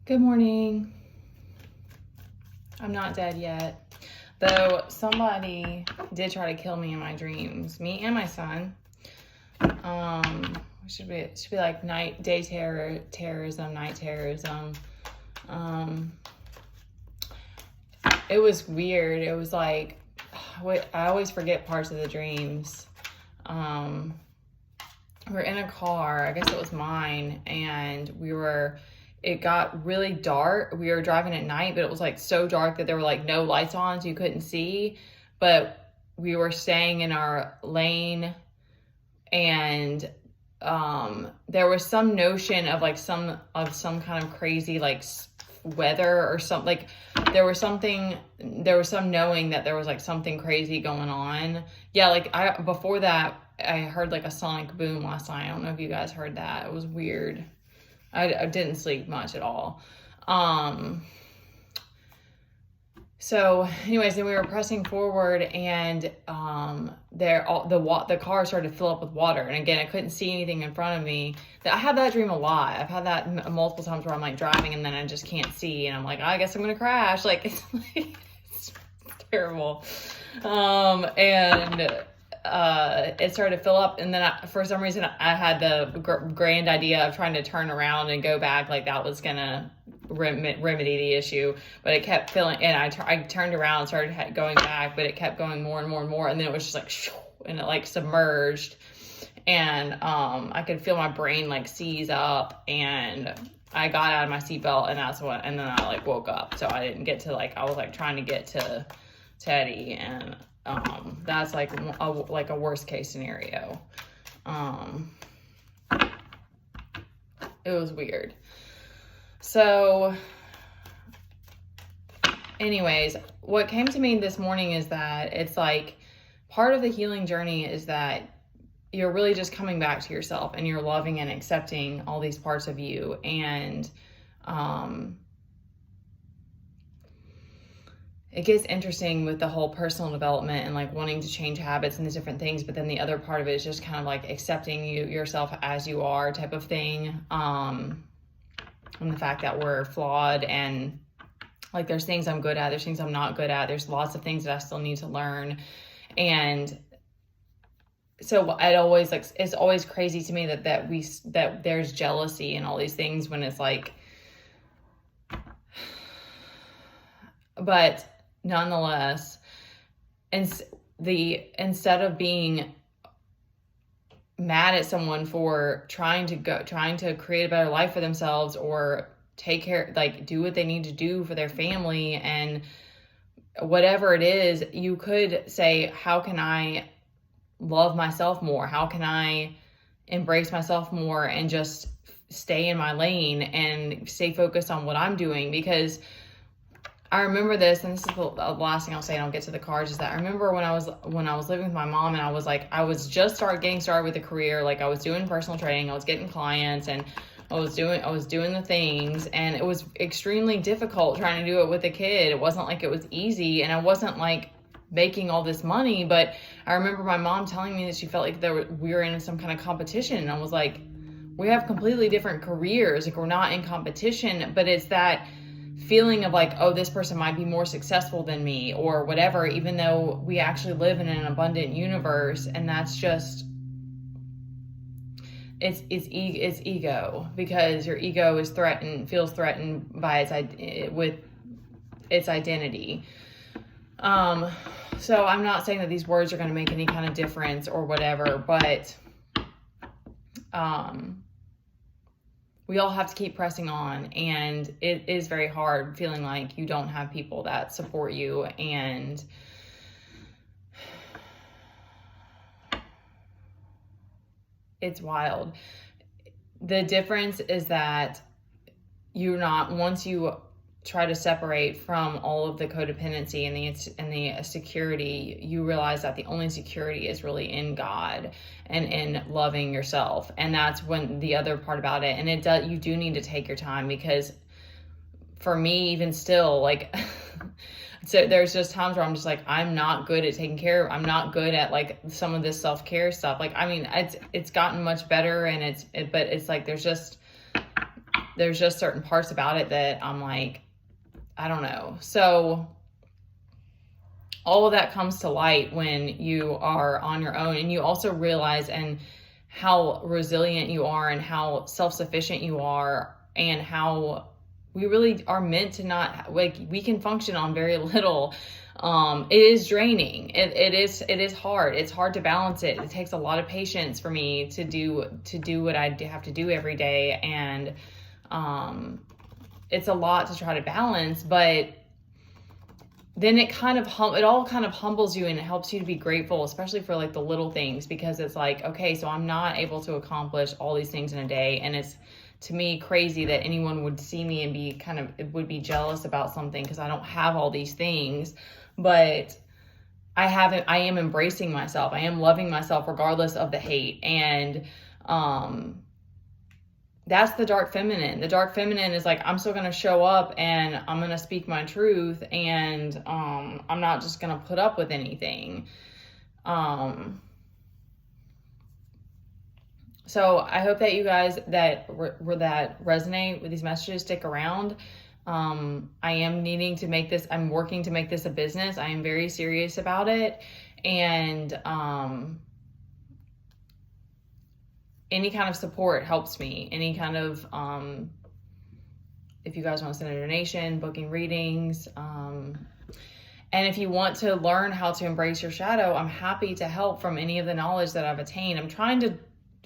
Good morning. I'm not dead yet. Though somebody did try to kill me in my dreams. Me and my son. Should be like day terrorism, night terrorism. It was weird. It was like I always forget parts of the dreams. We're in a car, I guess it was mine, and it got really dark. We were driving at night, but it was like so dark that there were like no lights on, so you couldn't see. But we were staying in our lane, and there was some notion of like some kind of crazy like weather or something. Like there was some knowing that there was like something crazy going on. Yeah, like before that I heard like a sonic boom last night. I don't know if you guys heard that. It was weird. I didn't sleep much at all. So anyways, then we were pressing forward, and the car started to fill up with water. And again, I couldn't see anything in front of me. I have that dream a lot. I've had that multiple times where I'm like driving and then I just can't see, and I'm like, I guess I'm gonna crash. Like it's terrible. It started to fill up, and then for some reason I had the grand idea of trying to turn around and go back, like that was gonna remedy the issue, but it kept filling, and I turned around and started going back, but it kept going more and more and more, and then it was just like and it like submerged, and I could feel my brain like seize up, and I got out of my seatbelt, and then I like woke up, so I didn't get to I was like trying to get to Teddy, and that's like a worst case scenario. It was weird. So anyways, what came to me this morning is that it's like part of the healing journey is that you're really just coming back to yourself, and you're loving and accepting all these parts of you. And it gets interesting with the whole personal development and like wanting to change habits and the different things. But then the other part of it is just kind of like accepting yourself as you are type of thing. And the fact that we're flawed, and like there's things I'm good at, there's things I'm not good at, there's lots of things that I still need to learn. And so it's always crazy to me that there's jealousy and all these things when it's like, but nonetheless, instead of being mad at someone for trying to create a better life for themselves, or take care, like do what they need to do for their family and whatever it is, you could say, how can I love myself more? How can I embrace myself more and just stay in my lane and stay focused on what I'm doing? Because I remember this, and this is the last thing I'll say, and I'll get to the cards, is that I remember when I was living with my mom, and I was just getting started with a career. Like I was doing personal training, I was getting clients, and I was doing the things, and it was extremely difficult trying to do it with a kid. It wasn't like it was easy, and I wasn't like making all this money, but I remember my mom telling me that she felt like we were in some kind of competition, and I was like, we have completely different careers, like we're not in competition, but it's that feeling of like, oh, this person might be more successful than me or whatever, even though we actually live in an abundant universe. And that's just, it's ego, because your ego feels threatened by its identity. So I'm not saying that these words are going to make any kind of difference or whatever, but we all have to keep pressing on, and it is very hard feeling like you don't have people that support you, and it's wild. The difference is that once you try to separate from all of the codependency and the security, you realize that the only security is really in God and in loving yourself. And that's when the other part about it, and you do need to take your time, because for me, even still, like so there's just times where I'm just like, I'm not good at taking care of, I'm not good at like some of this self-care stuff. Like, I mean, it's gotten much better, and but it's like, there's just, there's just certain parts about it that I'm like, I don't know. So all of that comes to light when you are on your own, and you also realize and how resilient you are and how self-sufficient you are, and how we really are meant to not, like, we can function on very little. It is draining. It is hard. It's hard to balance it. It takes a lot of patience for me to do what I have to do every day. And, it's a lot to try to balance, but then it all kind of humbles you, and it helps you to be grateful, especially for like the little things, because it's like, okay, so I'm not able to accomplish all these things in a day. And it's, to me, crazy that anyone would see me and would be jealous about something because I don't have all these things. But I am embracing myself. I am loving myself regardless of the hate. And, that's the dark feminine. The dark feminine is like, I'm still going to show up and I'm going to speak my truth, and I'm not just going to put up with anything. So I hope that you guys that resonate with these messages stick around. I am needing to make this, I'm working to make this a business. I am very serious about it. And any kind of support helps me. Any kind of, if you guys want to send a donation, booking readings, and if you want to learn how to embrace your shadow, I'm happy to help from any of the knowledge that I've attained. I'm trying to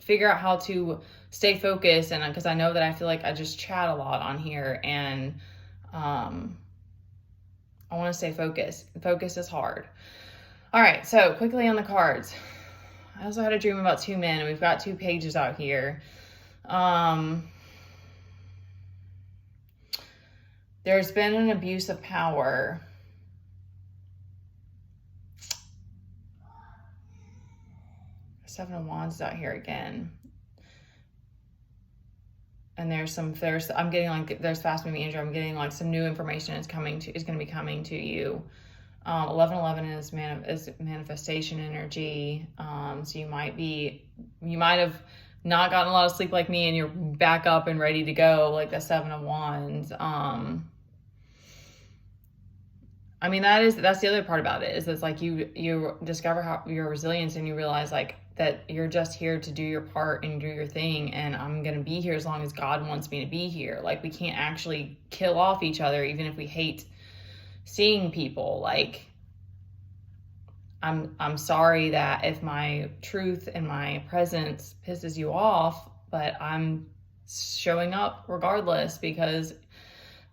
figure out how to stay focused, and because I know that I feel like I just chat a lot on here, and I want to stay focused. Focus is hard. All right, so quickly on the cards. I also had a dream about two men, and we've got 2 pages out here. There's been an abuse of power. Seven of Wands out here again. And I'm getting like, there's fast moving energy. I'm getting like some new information is going to be coming to you. 1111 is manifestation energy. So you might have not gotten a lot of sleep like me, and you're back up and ready to go, like the 7 of Wands. I mean, that's the other part about it, is it's like you discover how your resilience, and you realize like that you're just here to do your part and do your thing, and I'm going to be here as long as God wants me to be here. Like, we can't actually kill off each other, even if we hate seeing people. Like, I'm sorry that if my truth and my presence pisses you off, but I'm showing up regardless, because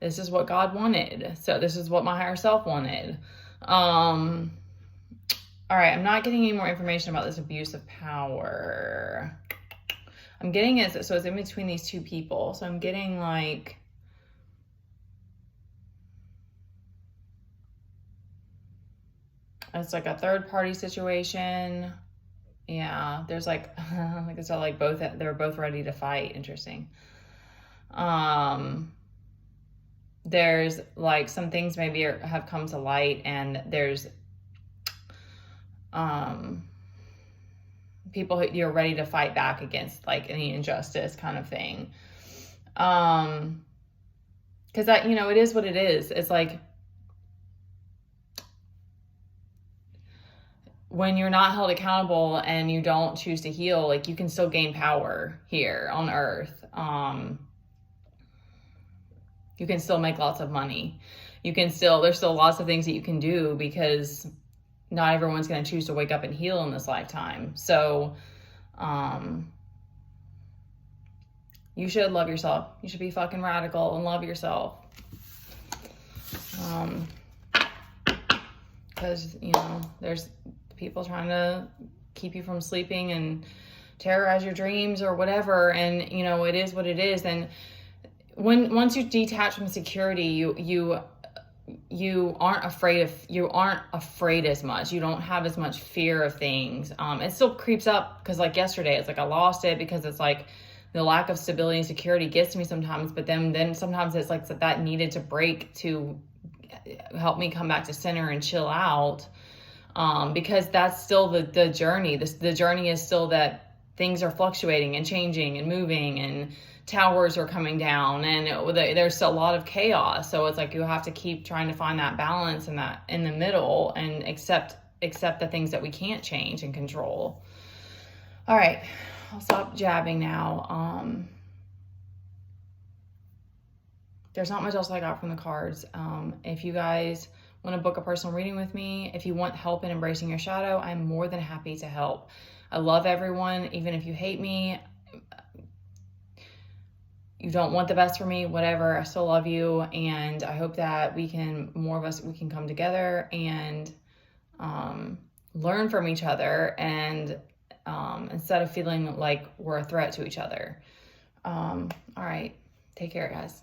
this is what God wanted. So this is what my higher self wanted. All right, I'm not getting any more information about this abuse of power. I'm getting it, so it's in between these 2 people. So I'm getting like, it's like a third party situation. Yeah, there's like, like it's all like they're both ready to fight. Interesting. There's like some things maybe have come to light, and there's people who you're ready to fight back against, like any injustice kind of thing. Because that, it is what it is. It's like, when you're not held accountable and you don't choose to heal, like, you can still gain power here on earth. You can still make lots of money. There's still lots of things that you can do, because not everyone's going to choose to wake up and heal in this lifetime. So, you should love yourself. You should be fucking radical and love yourself. Because, there's people trying to keep you from sleeping and terrorize your dreams or whatever. And, it is what it is. And once you detach from security, you aren't afraid as much. You don't have as much fear of things. It still creeps up, because like yesterday, it's like I lost it, because it's like the lack of stability and security gets me sometimes. But then sometimes it's like that needed to break to help me come back to center and chill out. Because that's still the journey. The journey is still that things are fluctuating and changing and moving, and towers are coming down, and there's a lot of chaos. So it's like you have to keep trying to find that balance and that in the middle, and accept the things that we can't change and control. All right, I'll stop jabbing now. There's not much else I got from the cards. If you guys want to book a personal reading with me, if you want help in embracing your shadow, I'm more than happy to help. I love everyone, even if you hate me, you don't want the best for me, whatever, I still love you. And I hope that more of us can come together and learn from each other, and instead of feeling like we're a threat to each other. All right, take care, guys.